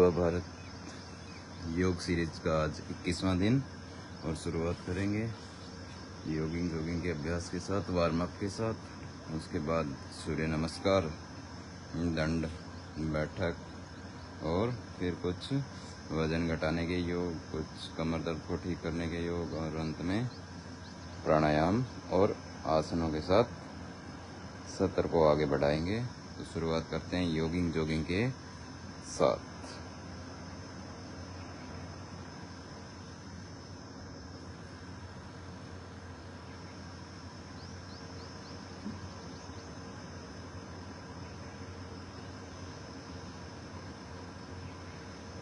युवा भारत योग सीरीज का आज 21वां दिन और शुरुआत करेंगे जॉगिंग के अभ्यास के साथ, वार्म अप के साथ। उसके बाद सूर्य नमस्कार, दंड बैठक और फिर कुछ वजन घटाने के योग, कुछ कमर दर्द को ठीक करने के योग और अंत में प्राणायाम और आसनों के साथ सत्र को आगे बढ़ाएंगे। तो शुरुआत करते हैं जॉगिंग के साथ।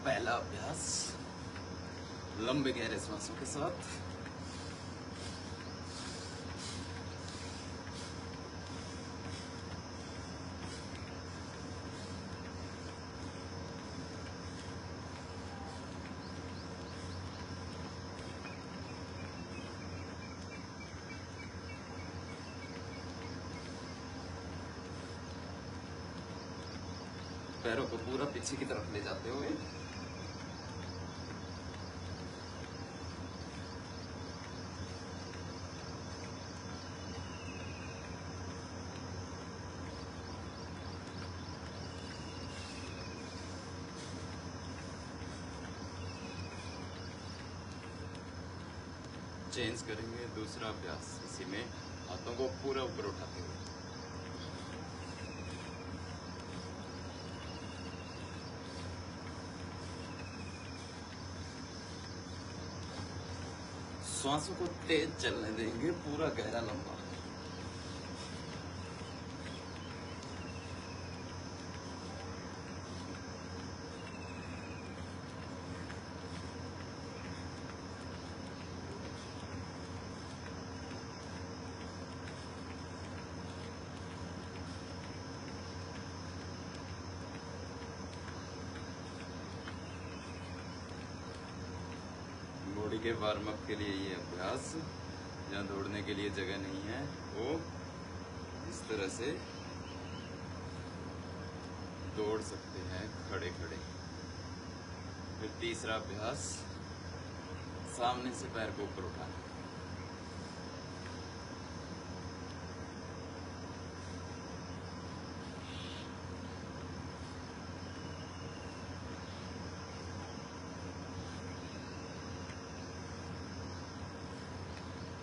पहला अभ्यास लंबे गहरे सांसों के साथ। पैरों को पूरा पीछे की तरफ ले जाते हुए चेंज करेंगे दूसरा अभ्यास। इसी में हाथों को पूरा ऊपर उठाते हुए श्वासों को तेज चलने देंगे, पूरा गहरा लंबा। बॉडी के वार्म अप के लिए ये अभ्यास, जहाँ दौड़ने के लिए जगह नहीं है वो इस तरह से दौड़ सकते हैं खड़े खड़े। फिर तीसरा अभ्यास सामने से पैर को ऊपर उठाना।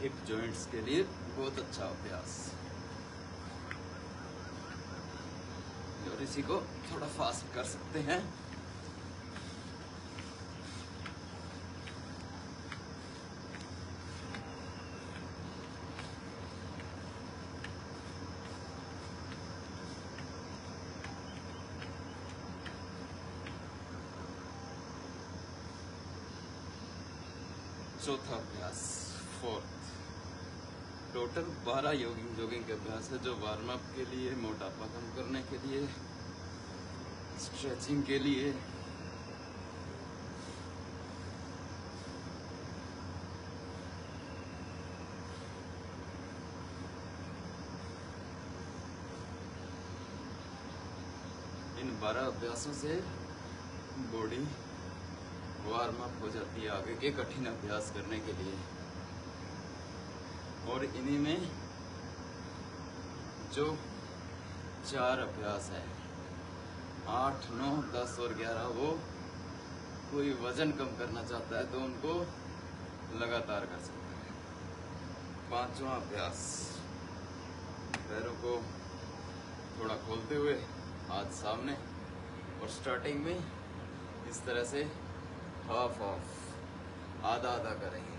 हिप जॉइंट्स के लिए बहुत अच्छा अभ्यास। और इसी को थोड़ा फास्ट कर सकते हैं। चौथा अभ्यास, फोर्थ। टोटल 12 जॉगिंग के अभ्यास है, जो वार्म अप के लिए, मोटापा कम करने के लिए, स्ट्रेचिंग के लिए। इन 12 अभ्यासों से बॉडी वार्म अप हो जाती है आगे के कठिन अभ्यास करने के लिए। और इन्हीं में जो 4 अभ्यास है, 8, 9, 10 और 11, वो कोई वजन कम करना चाहता है तो उनको लगातार कर सकता है। 5वां अभ्यास, पैरों को थोड़ा खोलते हुए हाथ सामने, और स्टार्टिंग में इस तरह से हाफ आधा आधा करेंगे।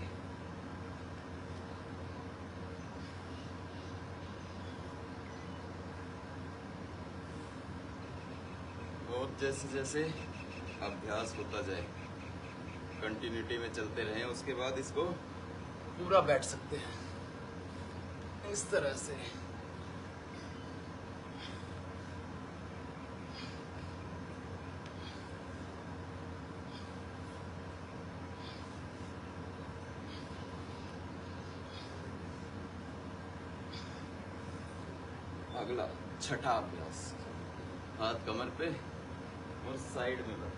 और जैसे जैसे अभ्यास होता जाए, कंटिन्यूटी में चलते रहें, उसके बाद इसको पूरा बैठ सकते हैं इस तरह से। अगला छठा अभ्यास, हाथ कमर पे और साइड में बैठ।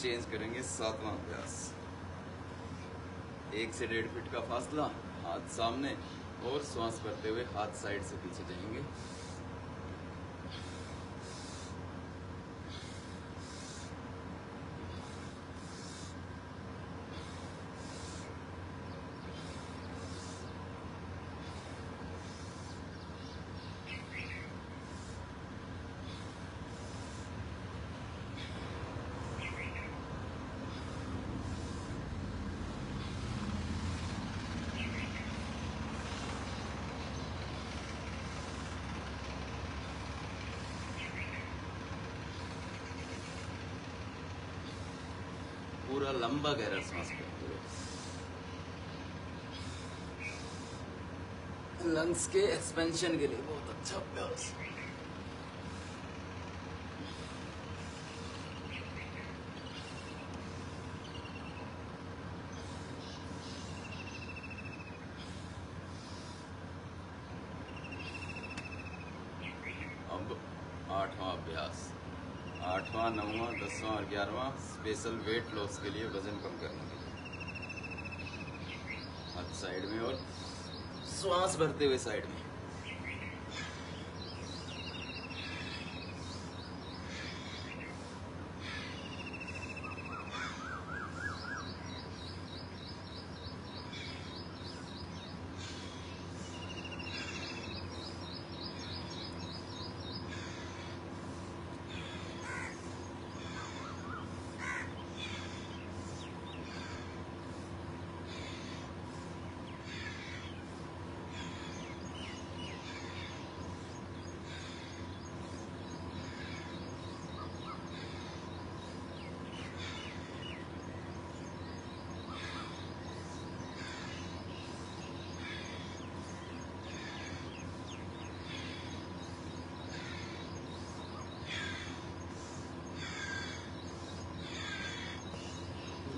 चेंज करेंगे 7वां अभ्यास। 1 से 1.5 फीट का फासला, हाथ सामने और श्वास भरते हुए हाथ साइड से पीछे जाएंगे। पूरा लंबा गहरा सांस लेते हुए लंग्स के एक्सपेंशन के लिए बहुत अच्छा अभ्यास। अब 8वां अभ्यास। 8वां, 9वां, 10वां और 11वां स्पेशल वेट लॉस के लिए, वजन कम करने के लिए। हाथ साइड में और श्वास भरते हुए साइड में।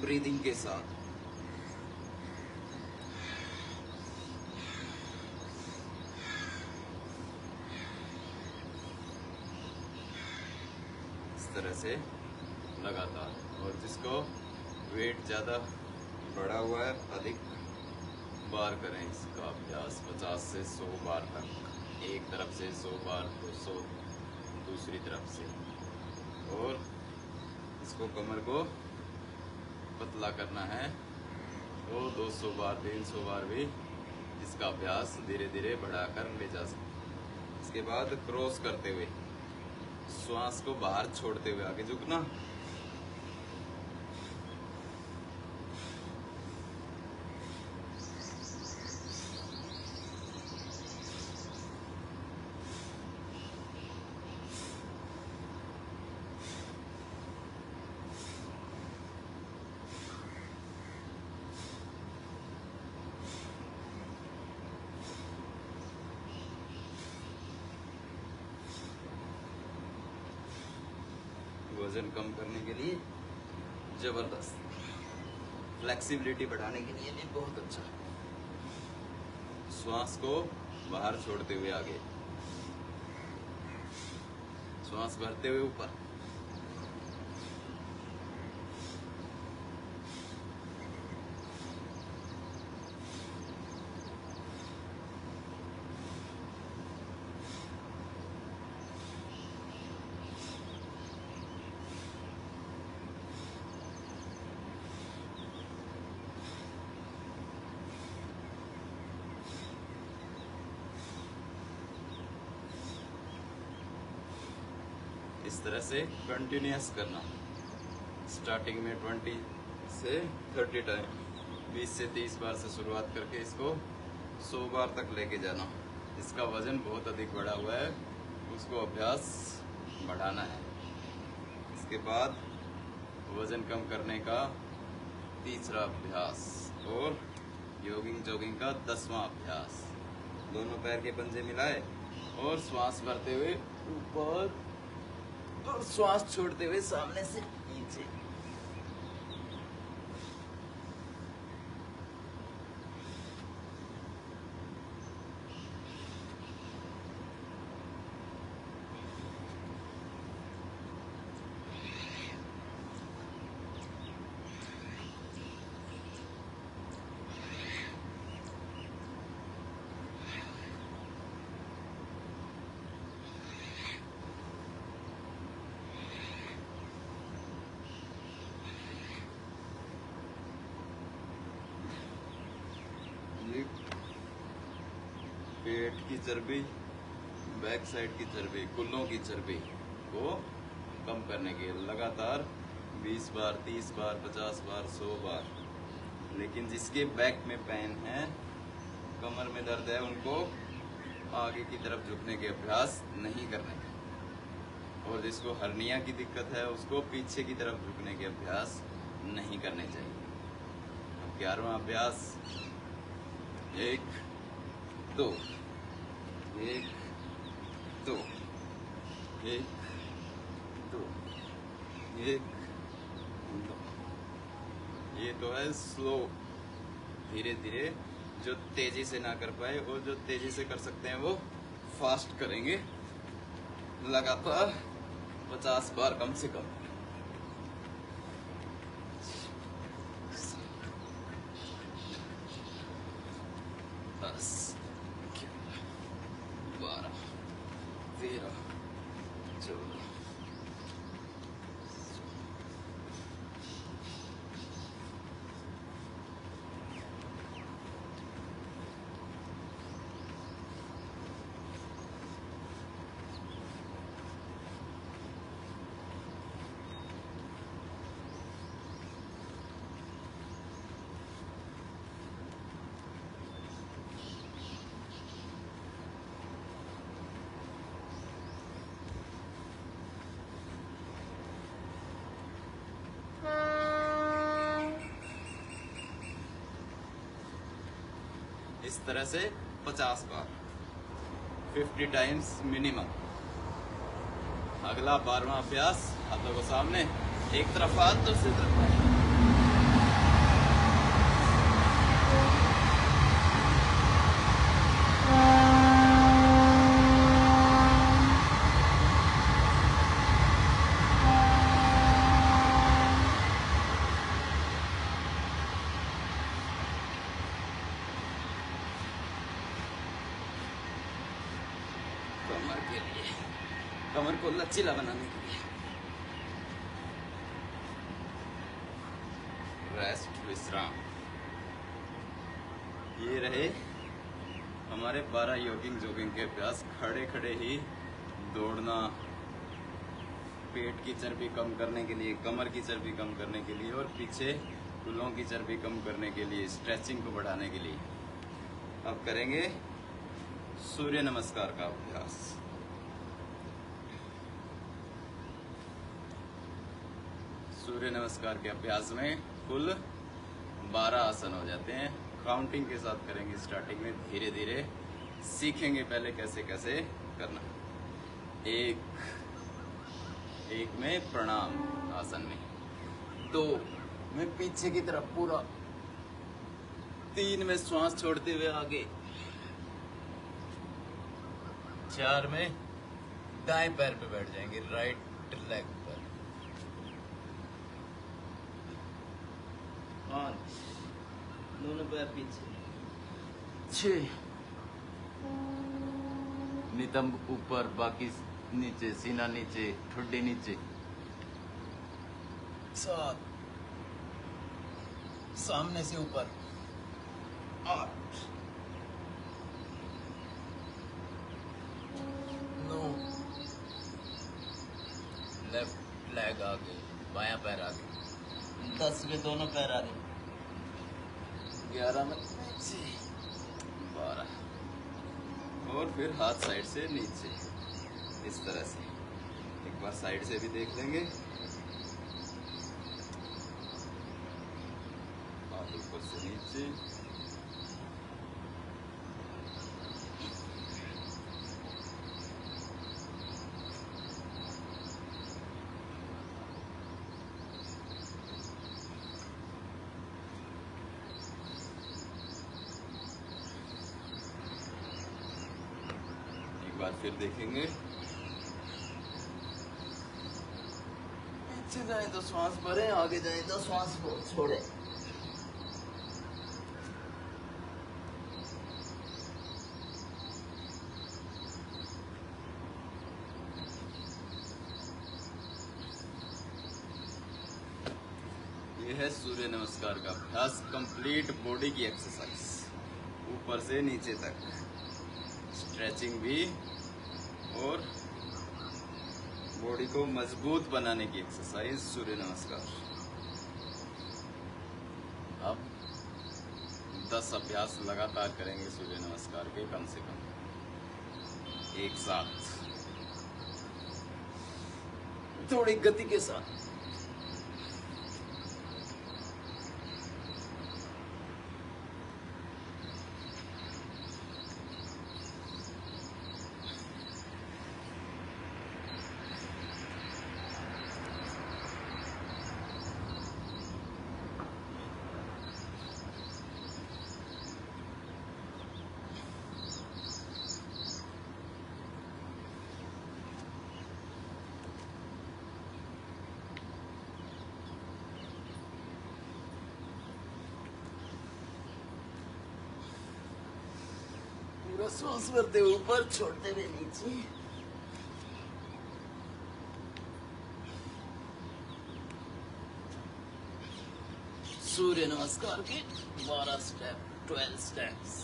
ब्रीदिंग के साथ इस तरह से लगातार। और जिसको वेट ज़्यादा बढ़ा हुआ है, अधिक बार करें इसका अभ्यास। 50 से 100 बार तक, एक तरफ से 100 बार, 200 दूसरी तरफ से। और इसको कमर को पतला करना है तो 200 बार, 300 बार भी इसका अभ्यास धीरे धीरे बढ़ाकर ले जा सकते। इसके बाद क्रॉस करते हुए श्वास को बाहर छोड़ते हुए आगे झुकना। वजन कम करने के लिए जबरदस्त, फ्लेक्सिबिलिटी बढ़ाने के लिए भी बहुत अच्छा है। श्वास को बाहर छोड़ते हुए आगे, श्वास भरते हुए ऊपर। इस तरह से कंटिन्यूअस करना। स्टार्टिंग में 20 से 30 टाइम, 20 से 30 बार से शुरुआत करके इसको 100 बार तक लेके जाना। इसका वजन बहुत अधिक बढ़ा हुआ है, उसको अभ्यास बढ़ाना है। इसके बाद वजन कम करने का तीसरा अभ्यास और योगिंग जॉगिंग का 10वां अभ्यास। दोनों पैर के पंजे मिलाए और श्वास भरते हुए ऊपर और श्वास छोड़ते हुए सामने से नीचे। पेट की चर्बी, बैक साइड की चर्बी, कुल्लों की चर्बी को कम करने के लगातार 20 बार, 30 बार, 50 बार, 100 बार। लेकिन जिसके बैक में पेन है, कमर में दर्द है, उनको आगे की तरफ झुकने के अभ्यास नहीं करने। और जिसको हर्निया की दिक्कत है, उसको पीछे की तरफ झुकने के अभ्यास नहीं करने चाहिए। अब 11वां अभ्यास, 1 2 1 2 1 2 1 2। ये तो है स्लो, धीरे धीरे। जो तेजी से ना कर पाए और जो तेजी से कर सकते हैं वो फास्ट करेंगे, लगातार 50 बार कम से कम। दस, 12, 13, 14। इस तरह से 50 बार, 50 टाइम्स मिनिमम। अगला 12वां अभ्यास, हाथों को सामने, एक तरफ हाथ, दूसरी तरफ हाथ। कमर के लिए, कमर को लचीला बनाने के लिए। रेस्ट, विश्राम। ये रहे हमारे 12 योगिंग जोगिंग के अभ्यास। खड़े खड़े ही दौड़ना, पेट की चर्बी कम करने के लिए, कमर की चर्बी कम करने के लिए और पीछे कुल्लों की चर्बी कम करने के लिए, स्ट्रेचिंग को बढ़ाने के लिए। अब करेंगे सूर्य नमस्कार का अभ्यास। सूर्य नमस्कार के अभ्यास में कुल 12 आसन हो जाते हैं। काउंटिंग के साथ करेंगे स्टार्टिंग में, धीरे धीरे सीखेंगे पहले कैसे कैसे करना। एक में प्रणाम आसन में, 2 में पीछे की तरफ पूरा, 3 में श्वास छोड़ते हुए आगे, 4 में दाएं पैर पे बैठ जाएंगे, राइट लेग पर, 5 दोनों पैर पीछे, 6 नितंब ऊपर, बाकी नीचे, सीना नीचे, ठुड्डी नीचे, 7 सामने से ऊपर, 8 9 लेफ्ट लेग आगे, बायां पैर आगे, 10 में दोनों पैर आगे, 11 में नीचे, 12 और फिर हाथ साइड से नीचे, इस तरह से। एक बार साइड से भी देख लेंगे। हाथ ऊपर से नीचे, एक बार फिर देखेंगे। पीछे जाए तो श्वास भरें, आगे जाए तो श्वास छोड़े। ये है सूर्य नमस्कार का अभ्यास, कंप्लीट बॉडी की एक्सरसाइज, ऊपर से नीचे तक। स्ट्रेचिंग भी और बॉडी को मजबूत बनाने की एक्सरसाइज सूर्य नमस्कार। अब 10 अभ्यास लगातार करेंगे सूर्य नमस्कार के, कम से कम एक साथ, थोड़ी गति के साथ। पूरा सांस भरते हुए ऊपर, छोड़ते हुए नीचे। सूर्य नमस्कार के 12 स्टेप, 12 स्टेप्स।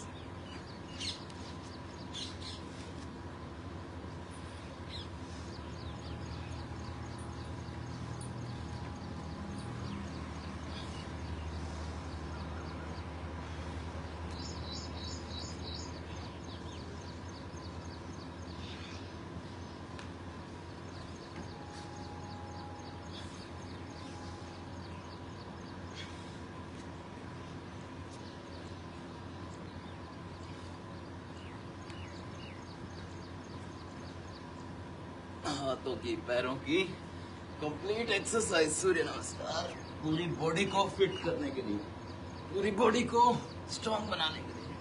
हाथों की, पैरों की कंप्लीट एक्सरसाइज सूर्य नमस्कार, पूरी बॉडी को फिट करने के लिए, पूरी बॉडी को स्ट्रॉन्ग बनाने के लिए।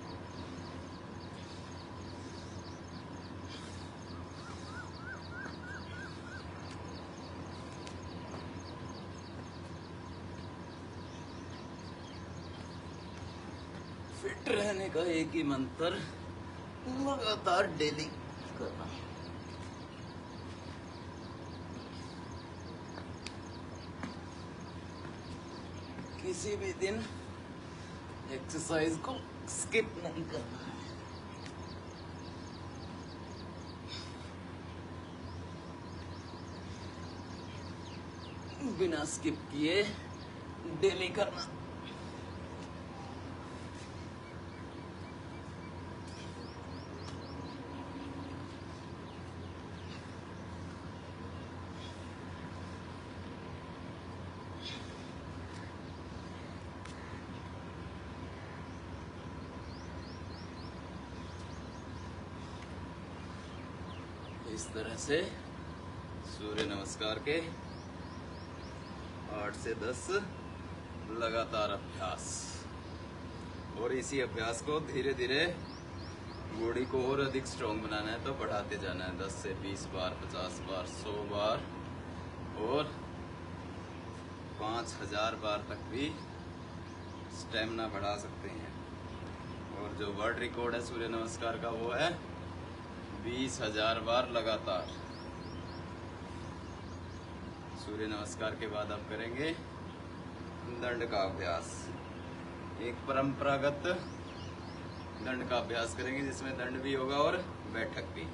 फिट रहने का एक ही मंत्र, लगातार डेली करना। किसी भी दिन एक्सरसाइज को स्किप नहीं करना है। बिना स्किप किए डेली करना। इस तरह से सूर्य नमस्कार के 8 से 10 लगातार अभ्यास, और इसी अभ्यास को धीरे धीरे बॉडी को और अधिक स्ट्रॉन्ग बनाना है तो बढ़ाते जाना है। 10 से 20 बार, 50 बार, 100 बार और 5000 बार तक भी स्टेमिना बढ़ा सकते हैं। और जो वर्ल्ड रिकॉर्ड है सूर्य नमस्कार का वो है 20,000 बार लगातार। सूर्य नमस्कार के बाद अब करेंगे दंड का अभ्यास। एक परंपरागत दंड का अभ्यास करेंगे जिसमें दंड भी होगा और बैठक भी।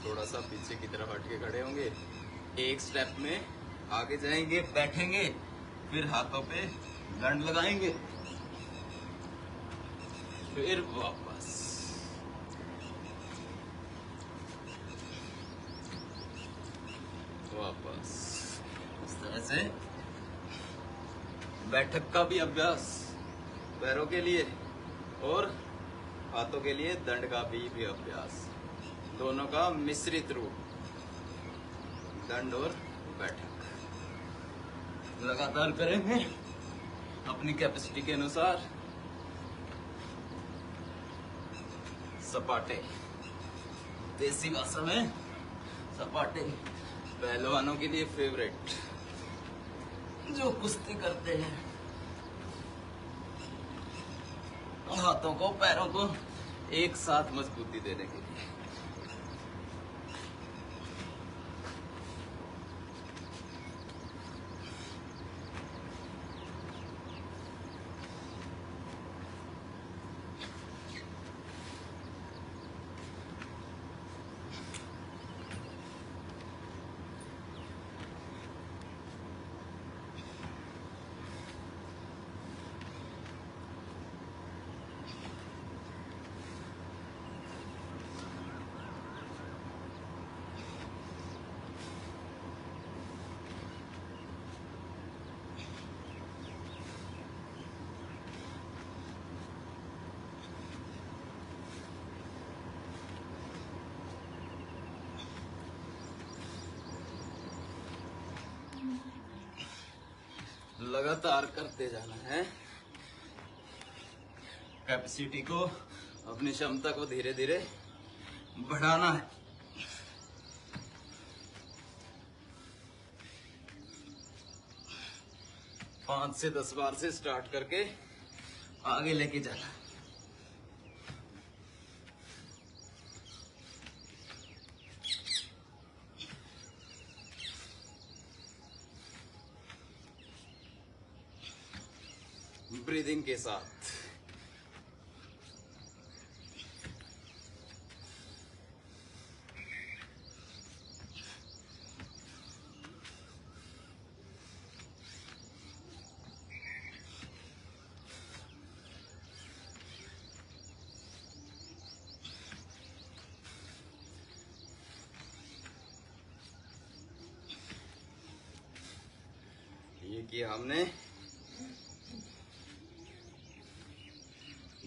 थोड़ा सा पीछे की तरफ हट के खड़े होंगे, एक स्टेप में आगे जाएंगे, बैठेंगे, फिर हाथों पे दंड लगाएंगे, फिर वापस। इस तरह से बैठक का भी अभ्यास पैरों के लिए और हाथों के लिए दंड का भी अभ्यास, दोनों का मिश्रित रूप, दंड और बैठक लगातार करेंगे अपनी कैपेसिटी के अनुसार। सपाटे, देसी भाषा में सपाटे पहलवानों के लिए फेवरेट, जो कुश्ती करते हैं। हाथों को, पैरों को एक साथ मजबूती देने के लिए। लगातार करते जाना है। कैपेसिटी को, अपनी क्षमता को धीरे धीरे बढ़ाना है। पांच से 10 बार से स्टार्ट करके आगे लेके जाना। ब्रीदिंग के साथ। ये किया हमने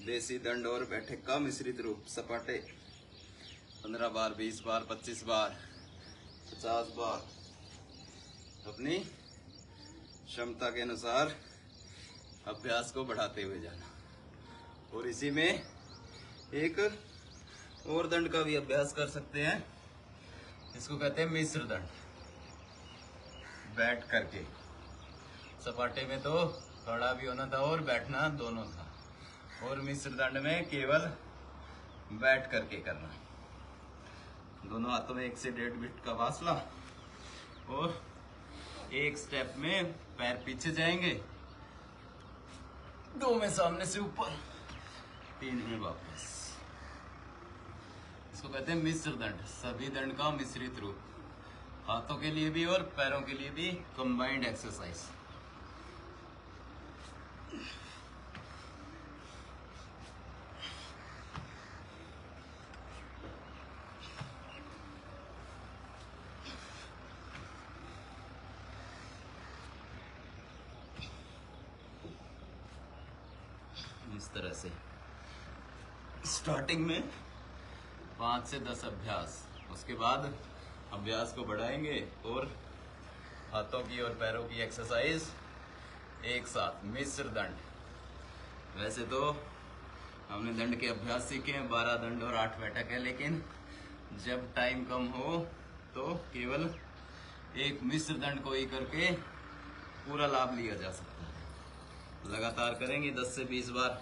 देसी दंड और बैठक का मिश्रित रूप। सपाटे 15 बार, 20 बार, 25 बार, 50 बार, अपनी क्षमता के अनुसार अभ्यास को बढ़ाते हुए जाना। और इसी में एक और दंड का भी अभ्यास कर सकते हैं। इसको कहते हैं मिश्र दंड। बैठ करके, सपाटे में तो खड़ा भी होना था और बैठना दोनों था, और मिश्र दंड में केवल बैठ करके करना। दोनों हाथों में 1 से 1.5 फीट का फासला, और एक स्टेप में पैर पीछे जाएंगे, 2 में सामने से ऊपर, 3 में वापस। इसको कहते हैं मिश्र दंड। सभी दंड का मिश्रित रूप, हाथों के लिए भी और पैरों के लिए भी कंबाइंड एक्सरसाइज। इस तरह से स्टार्टिंग में 5 से 10 अभ्यास, उसके बाद अभ्यास को बढ़ाएंगे और हाथों की और पैरों की एक्सरसाइज एक साथ। मिश्र दंड। वैसे तो हमने दंड के अभ्यास सीखे हैं, 12 दंड और 8 बैठक है, लेकिन जब टाइम कम हो तो केवल एक मिश्र दंड को ही करके पूरा लाभ लिया जा सकता है। लगातार करेंगे 10 से 20 बार।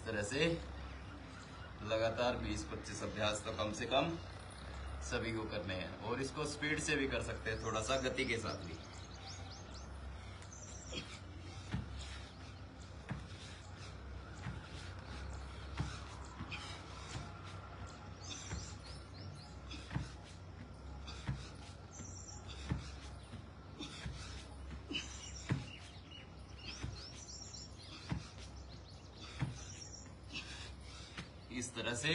तरह से लगातार 20-25 अभ्यास तो कम से कम सभी को करने हैं। और इसको स्पीड से भी कर सकते हैं, थोड़ा सा गति के साथ भी। इस तरह से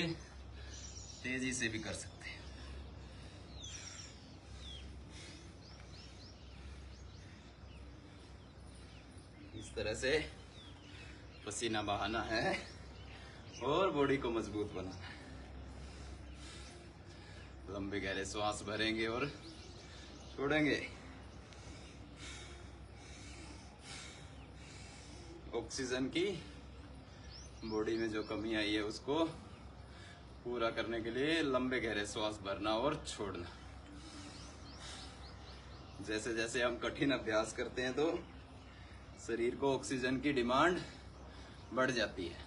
तेजी से भी कर सकते हैं। इस तरह से पसीना बहाना है और बॉडी को मजबूत बनाना है। लंबे गहरे श्वास भरेंगे और छोड़ेंगे। ऑक्सीजन की बॉडी में जो कमी आई है उसको पूरा करने के लिए लंबे गहरे श्वास भरना और छोड़ना। जैसे जैसे हम कठिन अभ्यास करते हैं तो शरीर को ऑक्सीजन की डिमांड बढ़ जाती है,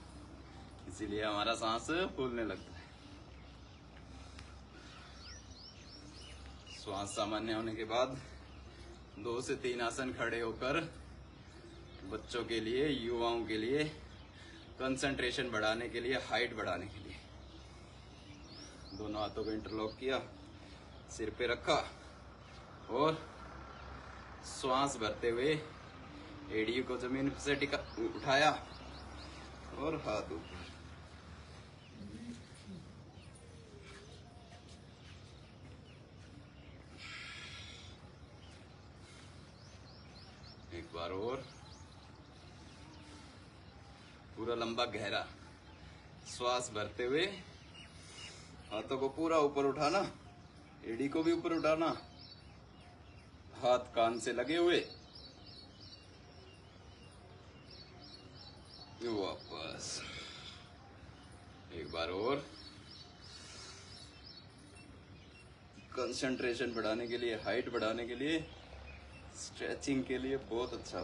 इसीलिए हमारा सांस फूलने लगता है। श्वास सामान्य होने के बाद 2 से 3 आसन खड़े होकर बच्चों के लिए, युवाओं के लिए, कंसंट्रेशन बढ़ाने के लिए, हाइट बढ़ाने के लिए दोनों हाथों को इंटरलॉक किया, सिर पे रखा और श्वास भरते हुए एड़ी को जमीन से उठाया और हाथ ऊपर। एक बार और पूरा लंबा गहरा श्वास भरते हुए हाथों को पूरा ऊपर उठाना, एड़ी को भी ऊपर उठाना, हाथ कान से लगे हुए, वापस। एक बार और कंसंट्रेशन बढ़ाने के लिए, हाइट बढ़ाने के लिए, स्ट्रेचिंग के लिए बहुत अच्छा।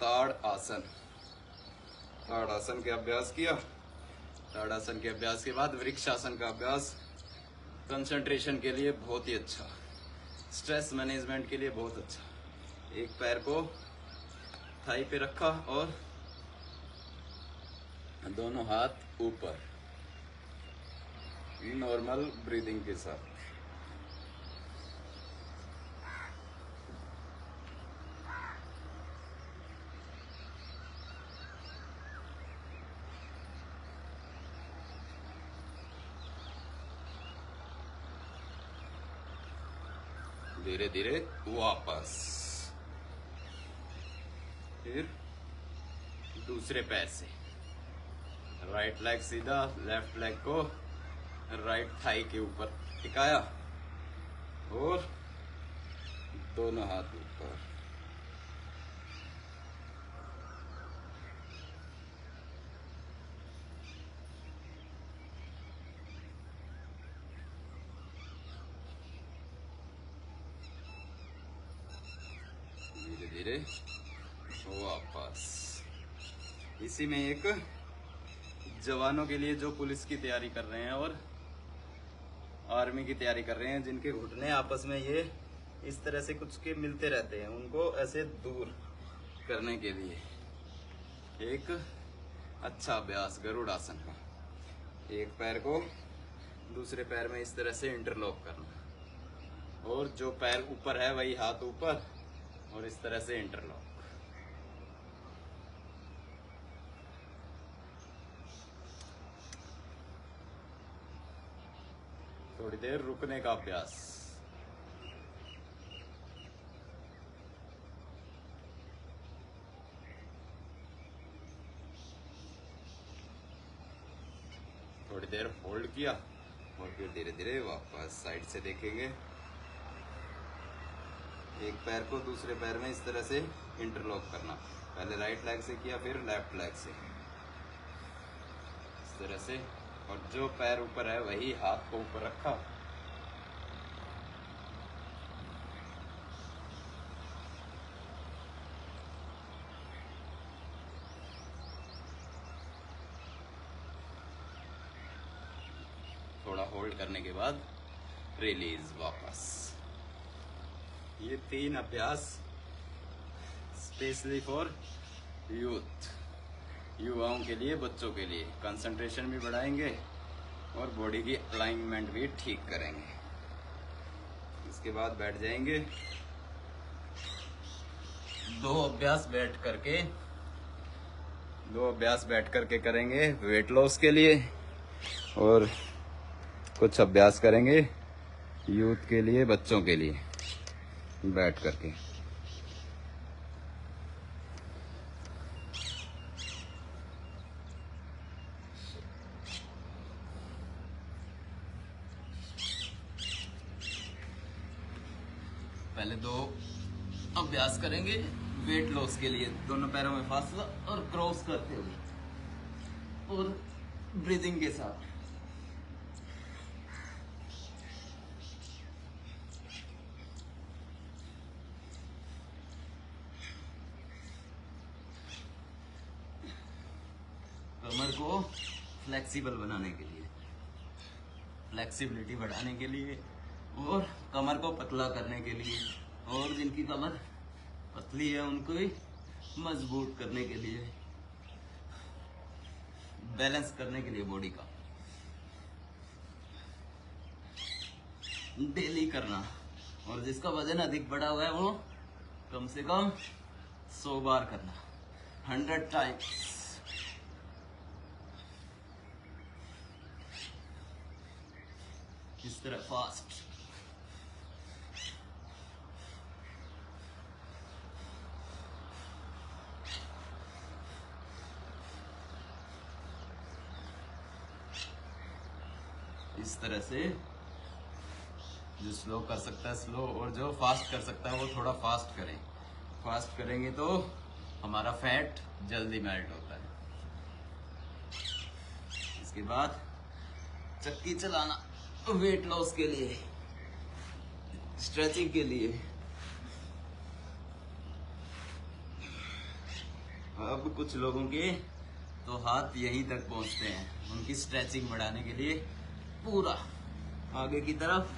ताड़ आसन। ताड़ आसन के अभ्यास किया। ताड़ आसन के अभ्यास के बाद वृक्षासन का अभ्यास कंसंट्रेशन के लिए बहुत ही अच्छा, स्ट्रेस मैनेजमेंट के लिए बहुत अच्छा। एक पैर को थाई पे रखा और दोनों हाथ ऊपर, नॉर्मल ब्रीदिंग के साथ। धीरे धीरे वापस। फिर दूसरे पैर से राइट लेग सीधा, लेफ्ट लेग को राइट थाई के ऊपर टिकाया और दोनों हाथ ऊपर। धीरे धीरे वापस। इसी में एक जवानों के लिए जो पुलिस की तैयारी कर रहे हैं और आर्मी की तैयारी कर रहे हैं, जिनके घुटने आपस में ये इस तरह से कुछ के मिलते रहते हैं, उनको ऐसे दूर करने के लिए एक अच्छा अभ्यास गरुड़ आसन का। एक पैर को दूसरे पैर में इस तरह से इंटरलॉक करना और जो पैर ऊपर है वही हाथ ऊपर और इस तरह से इंटरलॉक। थोड़ी देर रुकने का अभ्यास। थोड़ी देर होल्ड किया और फिर धीरे धीरे वापस। साइड से देखेंगे, एक पैर को दूसरे पैर में इस तरह से इंटरलॉक करना। पहले राइट लेग से किया, फिर लेफ्ट लेग से, इस तरह से। और जो पैर ऊपर है वही हाथ को ऊपर रखा। थोड़ा होल्ड करने के बाद रिलीज वापस। ये 3 अभ्यास स्पेशली फॉर यूथ, युवाओं के लिए, बच्चों के लिए। कंसंट्रेशन भी बढ़ाएंगे और बॉडी की अलाइनमेंट भी ठीक करेंगे। इसके बाद बैठ जाएंगे। 2 अभ्यास बैठ करके करेंगे वेट लॉस के लिए और कुछ अभ्यास करेंगे यूथ के लिए, बच्चों के लिए, बैठ करके। पहले 2 अभ्यास करेंगे वेट लॉस के लिए, दोनों पैरों में फासला और क्रॉस करते हुए, और ब्रीदिंग के साथ। कमर को फ्लेक्सिबल बनाने के लिए, फ्लेक्सिबिलिटी बढ़ाने के लिए, और कमर को पतला करने के लिए, और जिनकी कमर पतली है उनको ही मजबूत करने के लिए, बैलेंस करने के लिए बॉडी का डेली करना। और जिसका वजन अधिक बढ़ा हुआ है वो कम से कम 100 बार करना, 100 टाइम्स। इस तरह फास्ट। इस तरह से जो स्लो कर सकता है स्लो, और जो फास्ट कर सकता है वो थोड़ा फास्ट करें। फास्ट करेंगे तो हमारा फैट जल्दी मेल्ट होता है। इसके बाद चक्की चलाना वेट लॉस के लिए, स्ट्रेचिंग के लिए। अब कुछ लोगों के तो हाथ यहीं तक पहुंचते हैं, उनकी स्ट्रेचिंग बढ़ाने के लिए पूरा आगे की तरफ,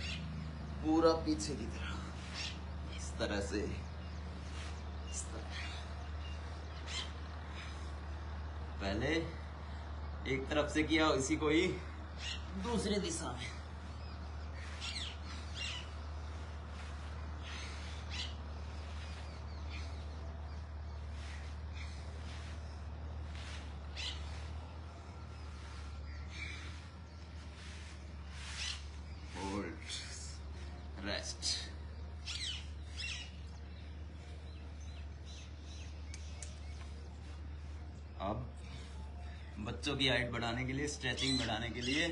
पूरा पीछे की तरफ, इस तरह से, इस तरह। पहले एक तरफ से किया, इसी को ही दूसरी दिशा में। रेस्ट। अब बच्चों की हाइट बढ़ाने के लिए, स्ट्रेचिंग बढ़ाने के लिए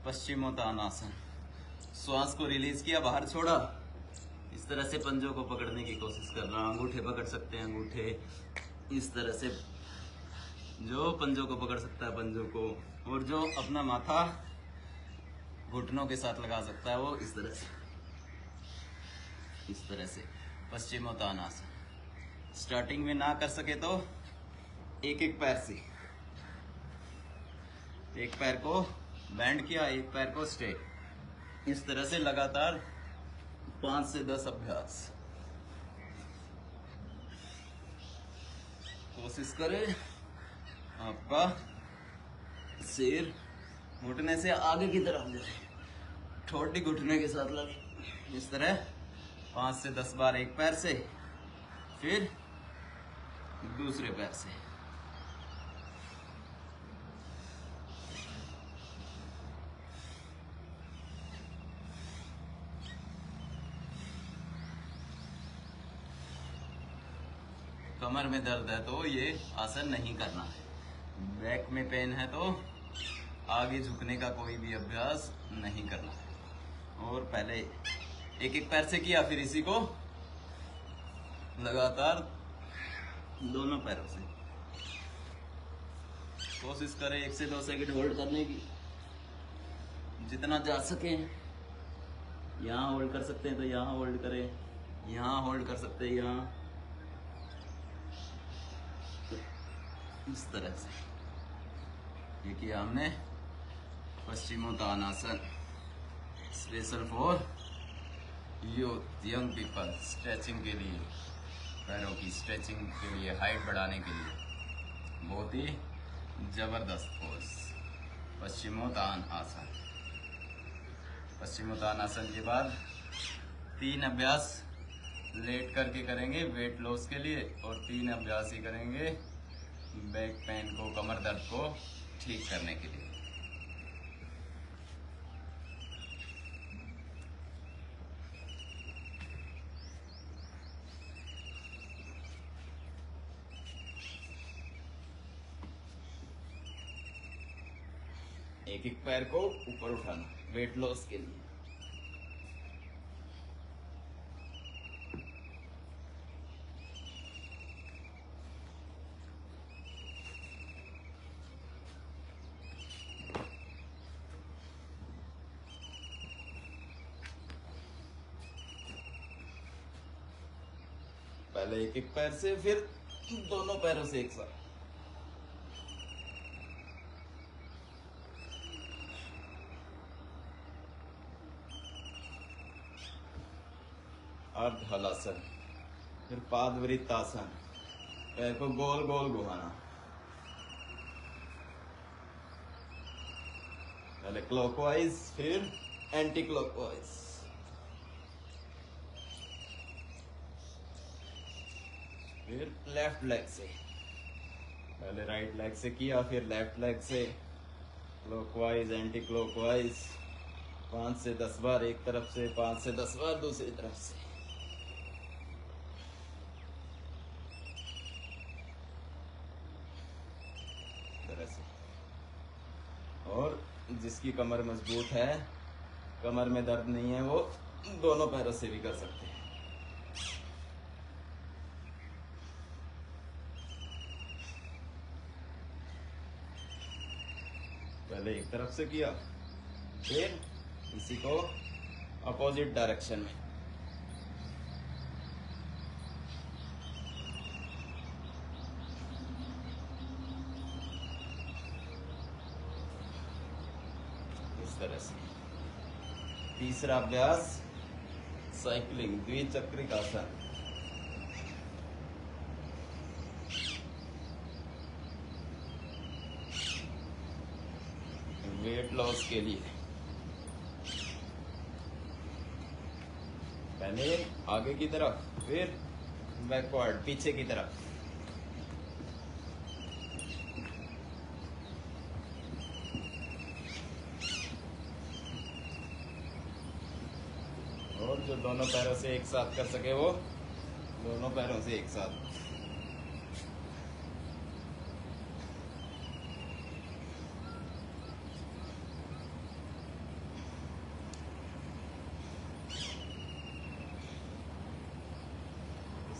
पश्चिमोत्तानासन। श्वास को रिलीज किया, बाहर छोड़ा, इस तरह से पंजों को पकड़ने की कोशिश करना। अंगूठे पकड़ सकते हैं, अंगूठे इस तरह से, जो पंजों को पकड़ सकता है पंजों को, और जो अपना माथा घुटनों के साथ लगा सकता है वो इस तरह से, इस तरह से पश्चिमोत्तानासन। स्टार्टिंग में ना कर सके तो एक एक पैर से, एक पैर को बैंड किया, एक पैर को स्ट्रेट, इस तरह से लगातार 5 से 10 अभ्यास। कोशिश करें आपका सिर घुटने से आगे की तरफ जाए, ठोड़ी घुटने के साथ लगे, इस तरह 5 से 10 बार एक पैर से, फिर दूसरे पैर से। कमर में दर्द है तो ये आसन नहीं करना है। बैक में पेन है तो आगे झुकने का कोई भी अभ्यास नहीं करना है। और पहले एक एक पैर से किया, फिर इसी को लगातार दोनों पैरों से। कोशिश करें 1 से 2 सेकंड होल्ड करने की, जितना जा सके। यहाँ होल्ड कर सकते हैं तो यहाँ होल्ड करें, यहाँ होल्ड कर सकते हैं, यहाँ, इस तरह से। ये किया हमने Paschimottanasana, special for young people, stretching के लिए, पैरों की स्ट्रेचिंग के लिए, हाइट बढ़ाने के लिए। बहुत ही जबरदस्त पोज पश्चिमोत्तानासन। पश्चिमोत्तानासन के बाद 3 अभ्यास लेट करके करेंगे वेट लॉस के लिए, और 3 अभ्यास ही करेंगे बैक पेन को, कमर दर्द को ठीक करने के लिए। एक एक पैर को ऊपर उठाना वेट लॉस के लिए। पहले एक एक पैर से, फिर दोनों पैरों से एक साथ। अर्ध हलासन, फिर पादवृत्तासन, पैर को गोल गोल घुमाना। पहले क्लॉकवाइज, फिर एंटी क्लॉकवाइज। फिर लेफ्ट लेग से, पहले राइट लेग से किया, फिर लेफ्ट लेग से क्लॉकवाइज, एंटी क्लॉकवाइज। 5 से 10 बार एक तरफ से, 5 से 10 बार दूसरी तरफ से। तरह से। और जिसकी कमर मजबूत है, कमर में दर्द नहीं है, वो दोनों पैरों से भी कर सकते हैं। पहले एक तरफ से किया, फिर इसी को अपोजिट डायरेक्शन में। इस तरह से। तीसरा अभ्यास साइकिलिंग, द्विचक्रिकासन। वेट लॉस के लिए पहले आगे की तरफ, फिर बैकवर्ड, पीछे की तरफ। और जो दोनों पैरों से एक साथ कर सके वो दोनों पैरों से एक साथ।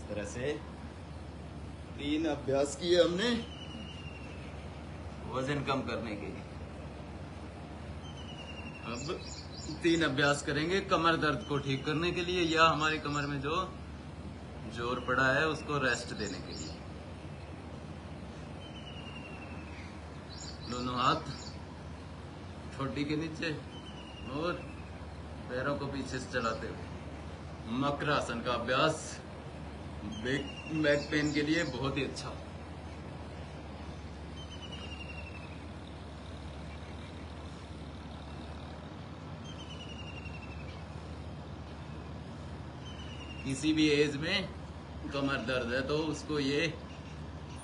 तरह से 3 अभ्यास किए हमने वजन कम करने के लिए। अब 3 अभ्यास करेंगे कमर दर्द को ठीक करने के लिए, या हमारी कमर में जो जोर पड़ा है उसको रेस्ट देने के लिए। दोनों हाथ ठोडी के नीचे और पैरों को पीछे से चलाते हुए। मकरासन का अभ्यास बैक पेन के लिए बहुत ही अच्छा। किसी भी एज में कमर दर्द है तो उसको ये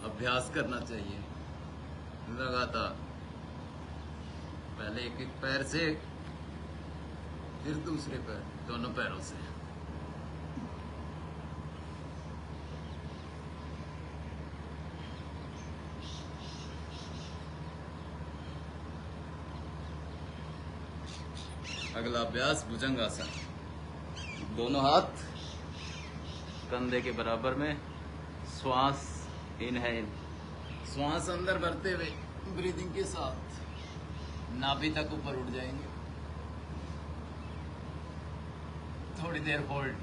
अभ्यास करना चाहिए लगातार। पहले एक एक पैर से, फिर दूसरे पैर, दोनों पैरों से। अगला अभ्यास भुजंगासन। दोनों हाथ कंधे के बराबर में, श्वास इनहेल, श्वास अंदर भरते हुए ब्रीदिंग के साथ नाभि तक ऊपर उठ जाएंगे। थोड़ी देर होल्ड,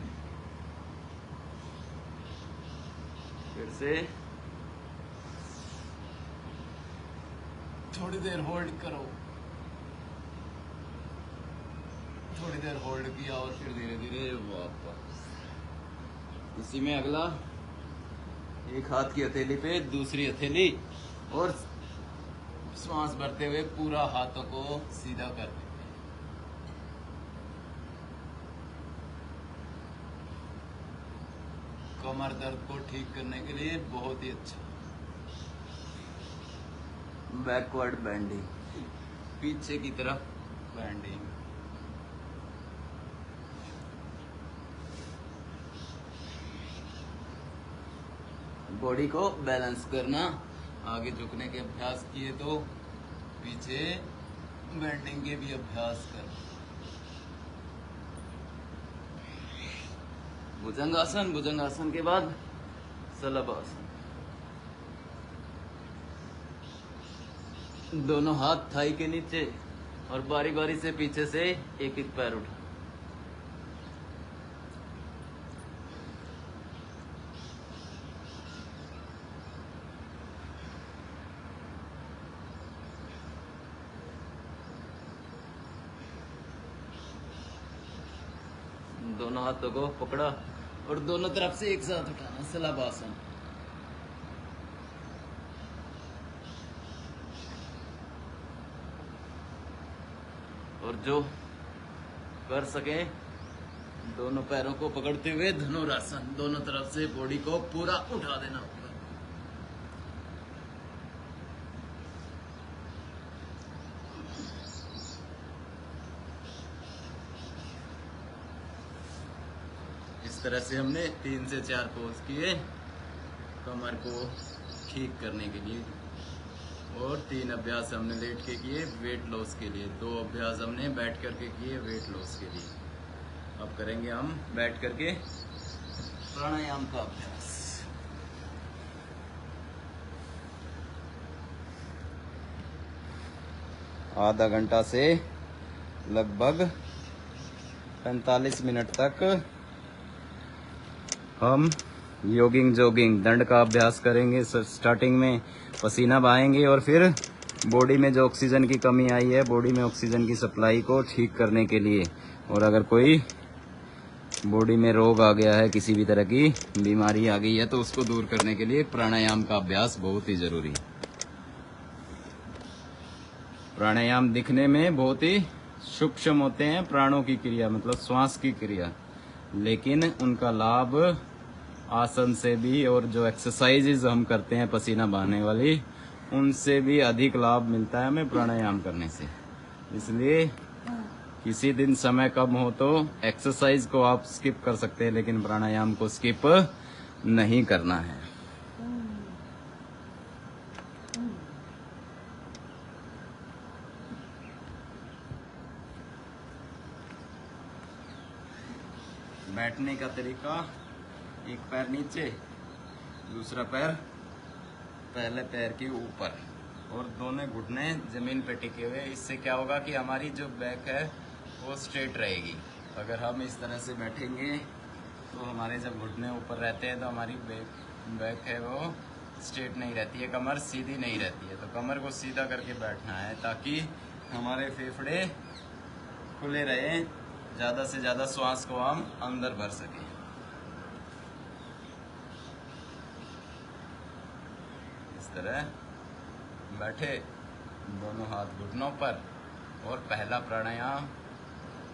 फिर से थोड़ी देर होल्ड करो, थोड़ी देर होल्ड किया और फिर धीरे धीरे वापस। इसी में अगला एक हाथ की हथेली पे दूसरी हथेली, और श्वास भरते हुए पूरा हाथों को सीधा कर देते हैं। कमर दर्द को ठीक करने के लिए बहुत ही अच्छा। बैकवर्ड बेंडिंग, पीछे की तरफ बेंडिंग। बॉडी को बैलेंस करना, आगे झुकने के अभ्यास किए तो पीछे बेंडिंग के भी अभ्यास करना। भुजंगासन, भुजंगासन के बाद शलभासन। दोनों हाथ थाई के नीचे और बारी बारी से पीछे से एक एक पैर उठा। दोनों हाथों को पकड़ा और दोनों तरफ से एक साथ उठाना, शलभासन। और जो कर सके दोनों पैरों को पकड़ते हुए धनुरासन, दोनों तरफ से बॉडी को पूरा उठा देना ऊपर। इस तरह से हमने 3 से 4 पोज किए कमर को ठीक करने के लिए, और 3 अभ्यास हमने लेट के किए वेट लॉस के लिए, 2 अभ्यास हमने बैठ करके किए वेट लॉस के लिए। अब करेंगे हम बैठ करके प्राणायाम का अभ्यास। आधा घंटा से लगभग 45 मिनट तक हम योगिंग जोगिंग दंड का अभ्यास करेंगे। स्टार्टिंग में पसीना बहाएंगे और फिर बॉडी में जो ऑक्सीजन की कमी आई है, बॉडी में ऑक्सीजन की सप्लाई को ठीक करने के लिए, और अगर कोई बॉडी में रोग आ गया है, किसी भी तरह की बीमारी आ गई है, तो उसको दूर करने के लिए प्राणायाम का अभ्यास बहुत ही जरूरी है। प्राणायाम दिखने में बहुत ही सूक्ष्म होते हैं, प्राणों की क्रिया मतलब श्वास की क्रिया, लेकिन उनका लाभ आसन से भी और जो एक्सरसाइजेज हम करते हैं पसीना बहाने वाली, उनसे भी अधिक लाभ मिलता है हमें प्राणायाम करने से। इसलिए किसी दिन समय कम हो तो एक्सरसाइज को आप स्किप कर सकते हैं, लेकिन प्राणायाम को स्किप नहीं करना है। बैठने का तरीका, एक पैर नीचे, दूसरा पैर पहले पैर के ऊपर, और दोनों घुटने जमीन पे टिके हुए। इससे क्या होगा कि हमारी जो बैक है वो स्ट्रेट रहेगी। अगर हम इस तरह से बैठेंगे तो हमारे जब घुटने ऊपर रहते हैं तो हमारी बैक है वो स्ट्रेट नहीं रहती है, कमर सीधी नहीं रहती है। तो कमर को सीधा करके बैठना है ताकि हमारे फेफड़े खुले रहें, ज़्यादा से ज़्यादा श्वास को हम अंदर भर सकें। इस तरह बैठे, दोनों हाथ घुटनों पर, और पहला प्राणायाम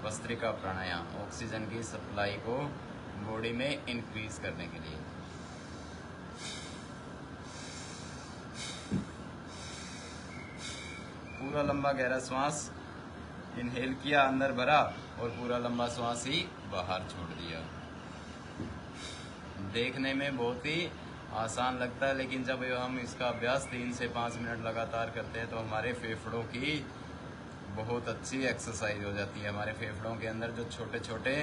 भस्त्रिका प्राणायाम, ऑक्सीजन की सप्लाई को बॉडी में इंक्रीज करने के लिए। पूरा लंबा गहरा श्वास इनहेल किया, अंदर भरा, और पूरा लंबा श्वास ही बाहर छोड़ दिया। देखने में बहुत ही आसान लगता है, लेकिन जब हम इसका अभ्यास 3 से 5 मिनट लगातार करते हैं तो हमारे फेफड़ों की बहुत अच्छी एक्सरसाइज हो जाती है। हमारे फेफड़ों के अंदर जो छोटे छोटे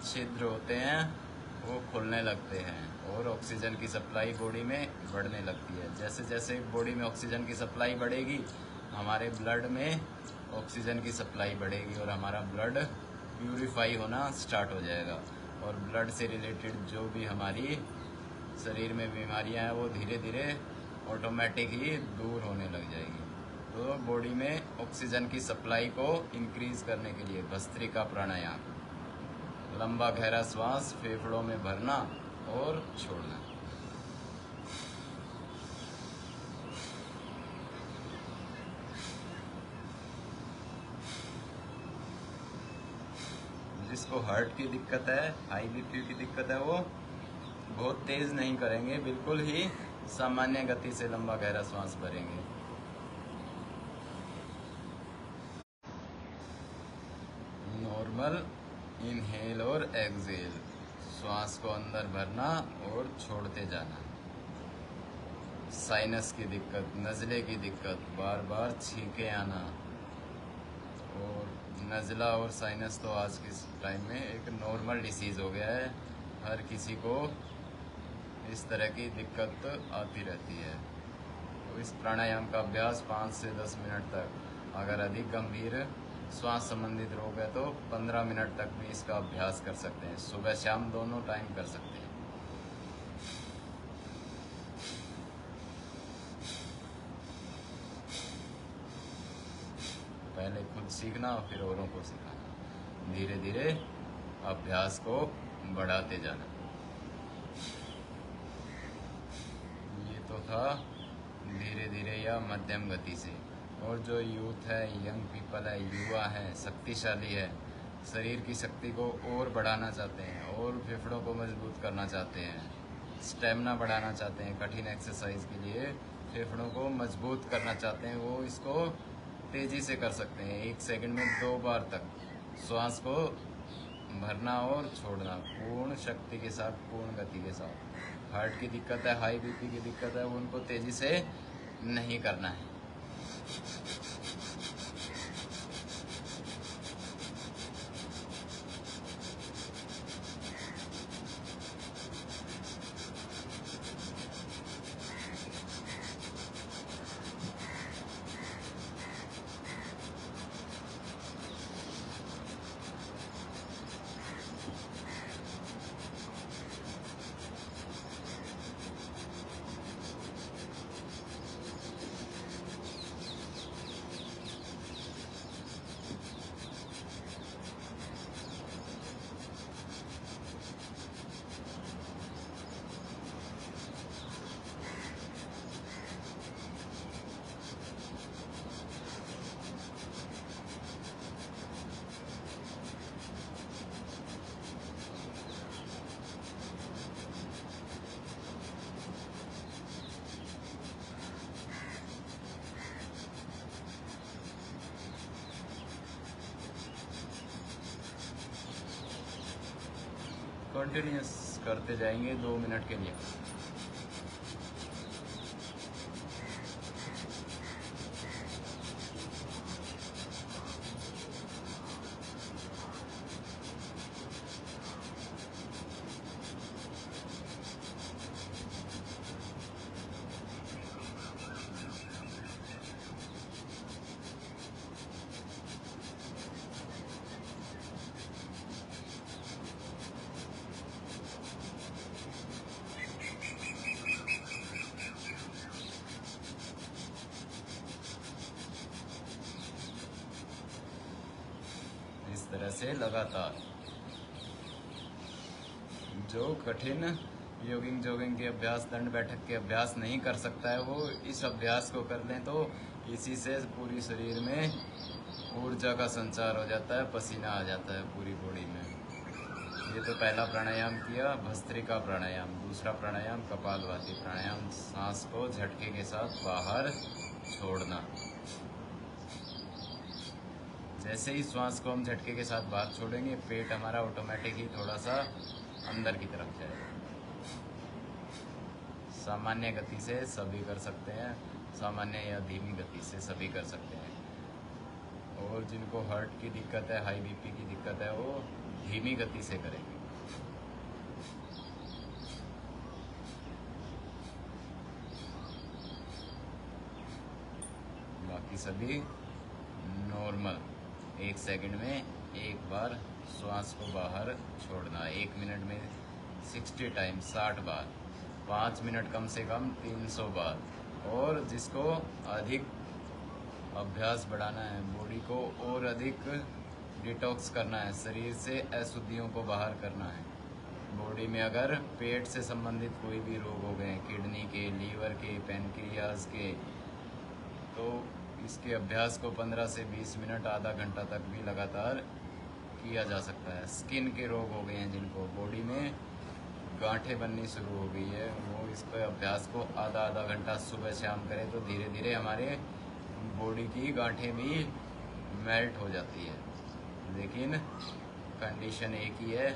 छिद्र होते हैं वो खुलने लगते हैं, और ऑक्सीजन की सप्लाई बॉडी में बढ़ने लगती है। जैसे जैसे बॉडी में ऑक्सीजन की सप्लाई बढ़ेगी, हमारे ब्लड में ऑक्सीजन की सप्लाई बढ़ेगी और हमारा ब्लड प्यूरिफाई होना स्टार्ट हो जाएगा, और ब्लड से रिलेटेड जो भी हमारी शरीर में बीमारियां हैं वो धीरे धीरे ऑटोमेटिक ही दूर होने लग जाएगी। तो बॉडी में ऑक्सीजन की सप्लाई को इंक्रीज करने के लिए भस्त्रिका प्राणायाम, लंबा गहरा श्वास फेफड़ों में भरना और छोड़ना। जिसको हार्ट की दिक्कत है, हाई बीपी की दिक्कत है, वो बहुत तेज नहीं करेंगे, बिल्कुल ही सामान्य गति से लंबा गहरा श्वास भरेंगे। नॉर्मल इनहेल और एक्सहेल, श्वास को अंदर भरना और छोड़ते जाना। साइनस की दिक्कत, नज़ले की दिक्कत, बार बार छींके आना, और नज़ला और साइनस तो आज के टाइम में एक नॉर्मल डिसीज़ हो गया है। हर किसी को इस तरह की दिक्कत आती रहती है। तो इस प्राणायाम का अभ्यास 5 से 10 मिनट तक, अगर अधिक गंभीर श्वास संबंधित रोग है तो 15 मिनट तक भी इसका अभ्यास कर सकते हैं। सुबह शाम दोनों टाइम कर सकते हैं। पहले खुद सीखना फिर औरों को सिखाना, धीरे धीरे अभ्यास को बढ़ाते जाना। ये तो था धीरे धीरे या मध्यम गति से। और जो यूथ है, यंग पीपल है, युवा है, शक्तिशाली है, शरीर की शक्ति को और बढ़ाना चाहते हैं और फेफड़ों को मजबूत करना चाहते हैं, स्टेमिना बढ़ाना चाहते हैं, कठिन एक्सरसाइज के लिए फेफड़ों को मजबूत करना चाहते हैं, वो इसको तेज़ी से कर सकते हैं। 1 सेकंड में 2 बार तक श्वास को भरना और छोड़ना, पूर्ण शक्ति के साथ, पूर्ण गति के साथ। हार्ट की दिक्कत है, हाई बीपी की दिक्कत है, उनको तेज़ी से नहीं करना है। कंटिन्यूस करते जाएंगे 2 मिनट के लिए। इस तरह से लगातार। जो कठिन जॉगिंग के अभ्यास, दंड बैठक के अभ्यास नहीं कर सकता है, वो इस अभ्यास को कर लें तो इसी से पूरी शरीर में ऊर्जा का संचार हो जाता है, पसीना आ जाता है पूरी बॉडी में। ये तो पहला प्राणायाम किया, भस्त्रिका प्राणायाम। दूसरा प्राणायाम कपालभाति प्राणायाम, सांस को झटके के साथ बाहर छोड़ना। जैसे ही श्वास को हम झटके के साथ बाहर छोड़ेंगे, पेट हमारा ऑटोमेटिक ही थोड़ा सा अंदर की तरफ जाएगा। सामान्य गति से सभी कर सकते हैं, सामान्य या धीमी गति से सभी कर सकते हैं। और जिनको हार्ट की दिक्कत है, हाई बीपी की दिक्कत है, वो धीमी गति से करेंगे। बाकी सभी नॉर्मल। 1 सेकंड में 1 बार श्वास को बाहर छोड़ना। 1 मिनट में 60 टाइम, 60 बार। 5 मिनट कम से कम 300 बार। और जिसको अधिक अभ्यास बढ़ाना है, बॉडी को और अधिक डिटॉक्स करना है, शरीर से अशुद्धियों को बाहर करना है। बॉडी में अगर पेट से संबंधित कोई भी रोग हो गए, किडनी के, लीवर के, पैनक्रियाज के, तो इसके अभ्यास को 15 से 20 मिनट, आधा घंटा तक भी लगातार किया जा सकता है। स्किन के रोग हो गए हैं जिनको, बॉडी में गांठें बननी शुरू हो गई है, वो इसके अभ्यास को आधा घंटा सुबह शाम करें तो धीरे धीरे हमारे बॉडी की गांठें भी मेल्ट हो जाती है। लेकिन कंडीशन एक ही है,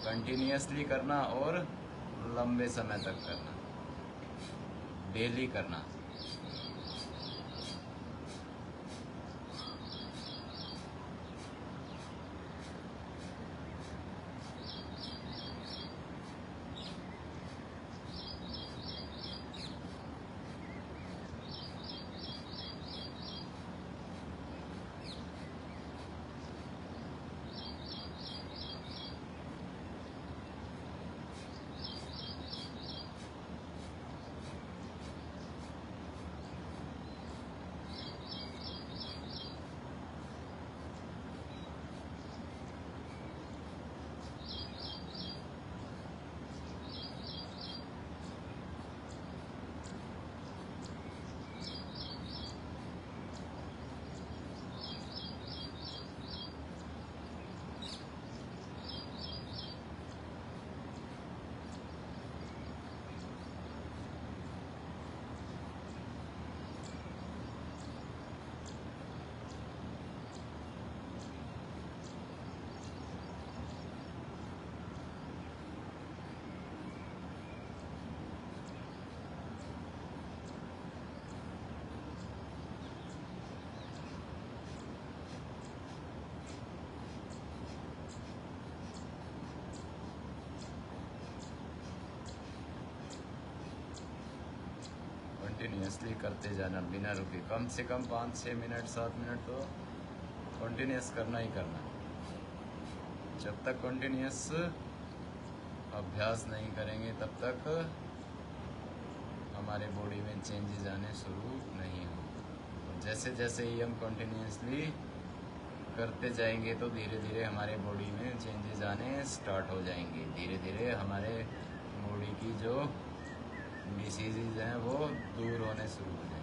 कंटिन्यूसली करना और लंबे समय तक करना, डेली करना। कंटिन्यूसली करते जाना बिना रुके, कम से कम 5-6 मिनट 7 मिनट तो कंटिन्यूस करना ही करना है। जब तक कंटिन्यूस अभ्यास नहीं करेंगे तब तक हमारे बॉडी में चेंजेस आने शुरू नहीं होंगे। जैसे जैसे ही हम कंटिन्यूसली करते जाएंगे तो धीरे धीरे हमारे बॉडी में चेंजेस आने स्टार्ट हो जाएंगे। धीरे धीरे हमारे बॉडी की जो डिसीज़ हैं वो दूर होने शुरू हो जाएंगे।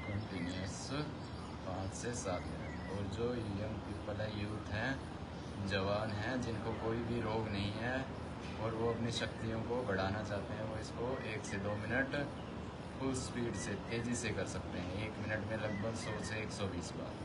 कंटिन्यूस 5 से 7 मिनट। और जो यंग पीपल है, यूथ हैं, जवान हैं, जिनको कोई भी रोग नहीं है और वो अपनी शक्तियों को बढ़ाना चाहते हैं, वो इसको 1 से 2 मिनट फुल स्पीड से तेज़ी से कर सकते हैं। 1 मिनट में लगभग 100 से 120 बार।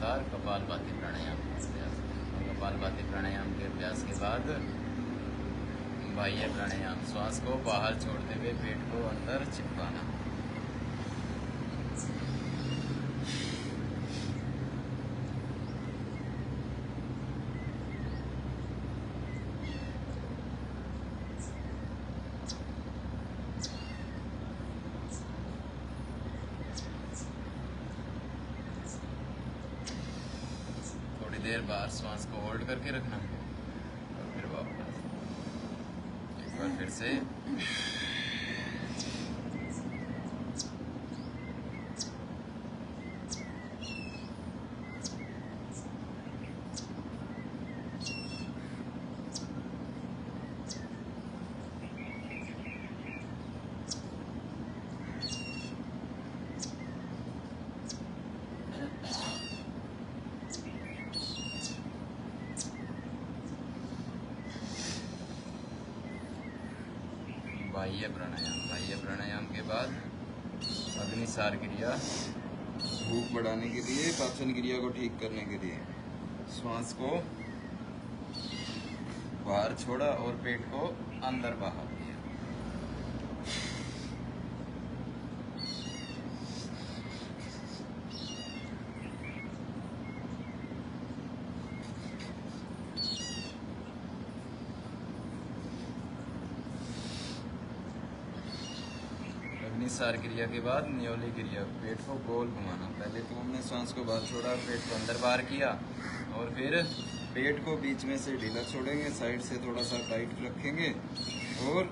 लगातार कपालभाति प्राणायाम का अभ्यास। और कपालभाति प्राणायाम के अभ्यास के बाद बाह्य प्राणायाम, श्वास को बाहर छोड़ते हुए पेट को अंदर चिपकाना। देर बार श्वास को होल्ड करके रखना और फिर वापस एक बार फिर से। बाह्य प्राणायाम के बाद अग्निसार क्रिया, भूख बढ़ाने के लिए, पाचन क्रिया को ठीक करने के लिए श्वास को बाहर छोड़ा और पेट को अंदर बाहर किया। निस्सार क्रिया के बाद न्योली क्रिया, पेट को गोल घुमाना। पहले तो हमने श्वास को बाहर छोड़ा, पेट को अंदर बाहर किया और फिर पेट को बीच में से ढीला छोड़ेंगे, साइड से थोड़ा सा टाइट रखेंगे और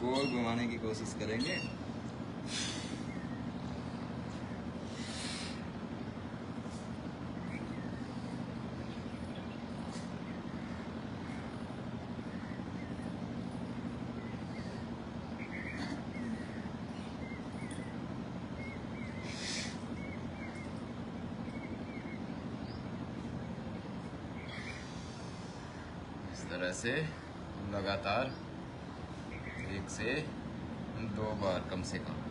गोल घुमाने की कोशिश करेंगे। तरह से लगातार 1 से 2 बार कम से कम।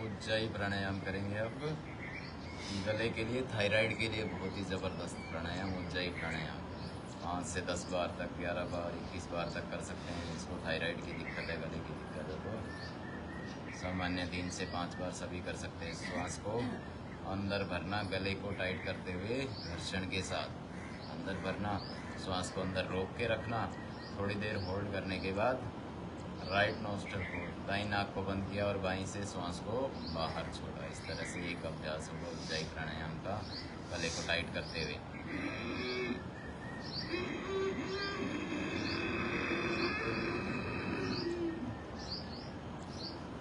उज्जाई प्राणायाम करेंगे अब। गले के लिए, थायराइड के लिए बहुत ही ज़बरदस्त प्राणायाम उज्जाई प्राणायाम। 5 से 10 बार तक, 11 बार, 21 बार तक कर सकते हैं। इसको थायराइड की दिक्कत है, गले की दिक्कत है तो सामान्य 3 से 5 बार सभी कर सकते हैं। श्वास को अंदर भरना, गले को टाइट करते हुए घर्षण के साथ अंदर भरना, श्वास को अंदर रोक के रखना। थोड़ी देर होल्ड करने के बाद राइट नोस्ट्रल को, दाईं नाक को बंद किया और बाईं से श्वास को बाहर छोड़ा। इस तरह से एक अभ्यास होगा उज्जाई प्राणायाम का, गले को टाइट करते हुए।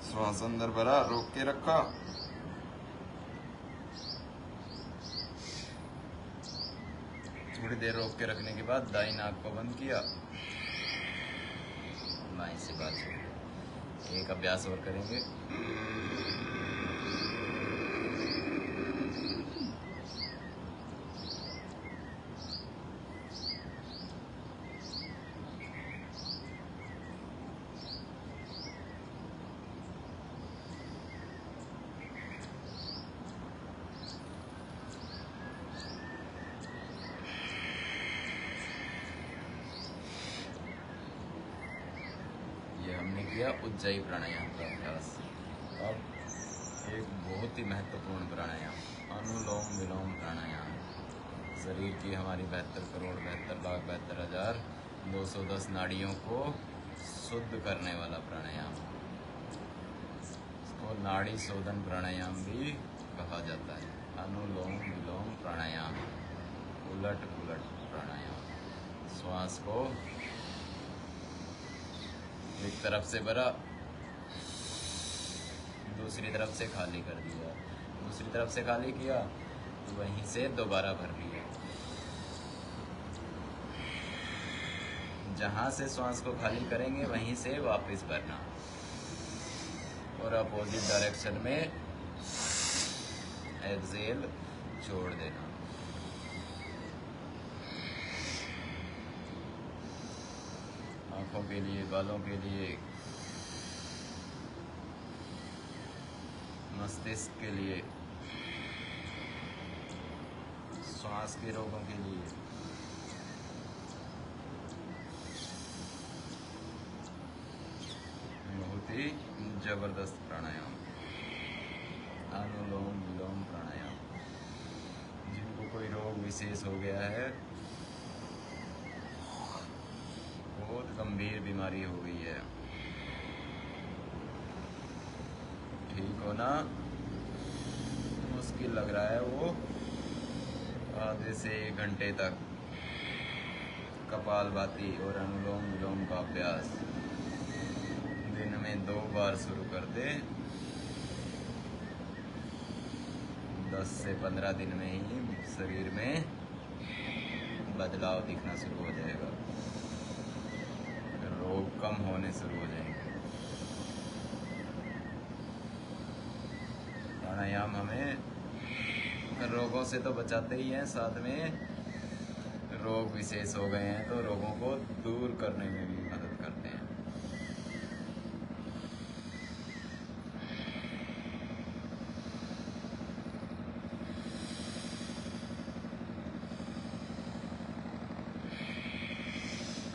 श्वास अंदर भरा, रोक के रखा, थोड़ी देर रोक के रखने के बाद दाईं नाक को बंद किया, बाईं से बात छोड़ी। एक अभ्यास और करेंगे। हमने किया उज्जाई प्राणायाम का अभ्यास। अब एक बहुत ही महत्वपूर्ण प्राणायाम, अनुलोम विलोम प्राणायाम। शरीर की हमारी 72 करोड़ 72 लाख 72 हज़ार 210 नाड़ियों को शुद्ध करने वाला प्राणायाम। इसको नाड़ी शोधन प्राणायाम भी कहा जाता है। अनुलोम विलोम प्राणायाम, उलट पुलट प्राणायाम। श्वास को एक तरफ से भरा, दूसरी तरफ से खाली कर दिया, दूसरी तरफ से खाली किया, वहीं से दोबारा भर लिया, जहाँ से श्वास को खाली करेंगे वहीं से वापस भरना और अपोजिट डायरेक्शन में एक्सेल छोड़ देना। आँखों के लिए, बालों के लिए, मस्तिष्क के लिए, श्वास के रोगों के लिए, बहुत ही जबरदस्त प्राणायाम, अनुलोम विलोम प्राणायाम। जिनको कोई रोग विशेष हो गया है, बहुत गंभीर बीमारी हो गई है, ठीक होना मुश्किल लग रहा है, वो आधे से 1 घंटे तक कपालभाति और अनुलोम विलोम का अभ्यास दिन में 2 बार शुरू कर दे। 10 से 15 दिन में ही शरीर में बदलाव दिखना शुरू हो जाएगा, रोग कम होने शुरू हो जाएंगे। प्राणायाम हमें रोगों से तो बचाते ही हैं, साथ में रोग विशेष हो गए हैं तो रोगों को दूर करने में भी मदद करते हैं।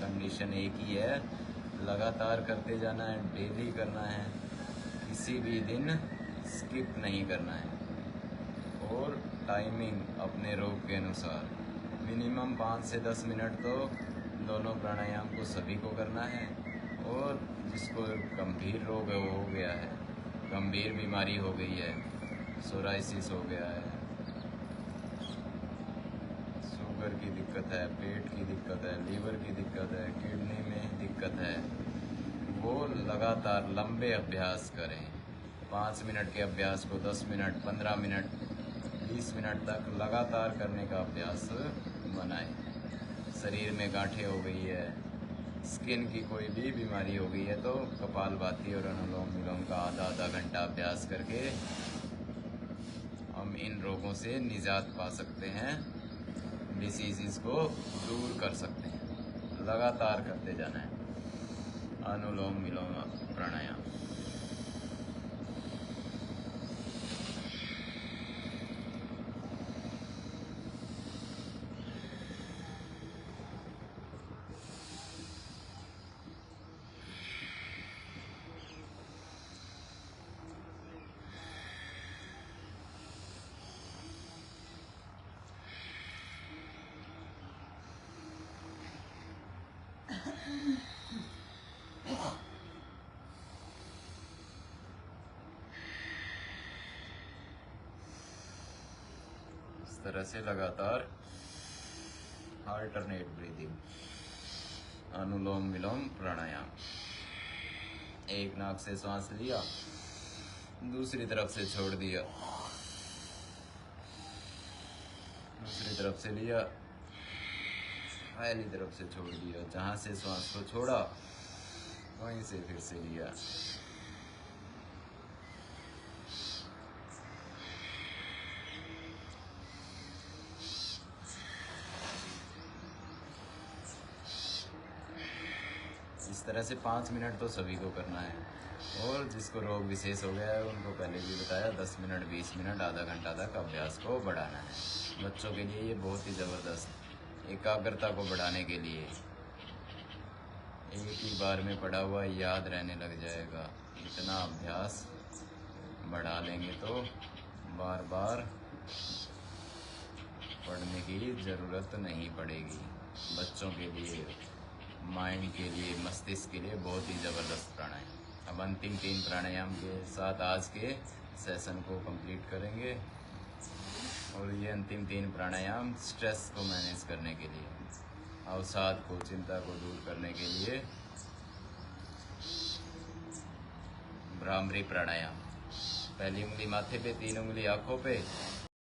कंडीशन एक ही है, लगातार करते जाना है, डेली करना है, किसी भी दिन स्किप नहीं करना है और टाइमिंग अपने रोग के अनुसार मिनिमम 5 से 10 मिनट तो दोनों प्राणायाम को सभी को करना है। और जिसको गंभीर रोग हो गया है, गंभीर बीमारी हो गई है, सोराइसिस हो गया है, शुगर की दिक्कत है, पेट की दिक्कत है, लीवर की दिक्कत है, किडनी में दिक्कत है, वो लगातार लंबे अभ्यास करें। 5 मिनट के अभ्यास को 10 मिनट, 15 मिनट, 20 मिनट तक लगातार करने का अभ्यास बनाएं। शरीर में गांठें हो गई है, स्किन की कोई भी बीमारी हो गई है तो कपालभाति और अनुलोम विलोम का आधा घंटा अभ्यास करके हम इन रोगों से निजात पा सकते हैं, डिसीज़ को दूर कर सकते हैं। लगातार करते जाना है अनुलोम विलोम प्राणायाम। इस तरह से लगातार अल्टरनेट ब्रीदिंग, अनुलोम विलोम प्राणायाम। एक नाक से सांस लिया, दूसरी तरफ से छोड़ दिया, दूसरी तरफ से लिया, पहली तरफ से छोड़ दिया। जहाँ से सांस को छोड़ा वहीं से फिर से लिया। इस तरह से 5 मिनट तो सभी को करना है। और जिसको रोग विशेष हो गया है उनको पहले भी बताया 10 मिनट, 20 मिनट, आधा घंटा तक अभ्यास को बढ़ाना है। बच्चों के लिए ये बहुत ही ज़बरदस्त, एकाग्रता को बढ़ाने के लिए एक ही बार में पढ़ा हुआ याद रहने लग जाएगा। इतना अभ्यास बढ़ा लेंगे तो बार बार पढ़ने की ज़रूरत नहीं पड़ेगी। बच्चों के लिए, माइंड के लिए, मस्तिष्क के लिए बहुत ही ज़बरदस्त प्राणायाम। अब अंतिम 3 प्राणायाम के साथ आज के सेशन को कंप्लीट करेंगे। और ये अंतिम 3 प्राणायाम स्ट्रेस को मैनेज करने के लिए, अवसाद को, चिंता को दूर करने के लिए। भ्रामरी प्राणायाम, पहली उंगली माथे पे, 3 उंगली आँखों पे,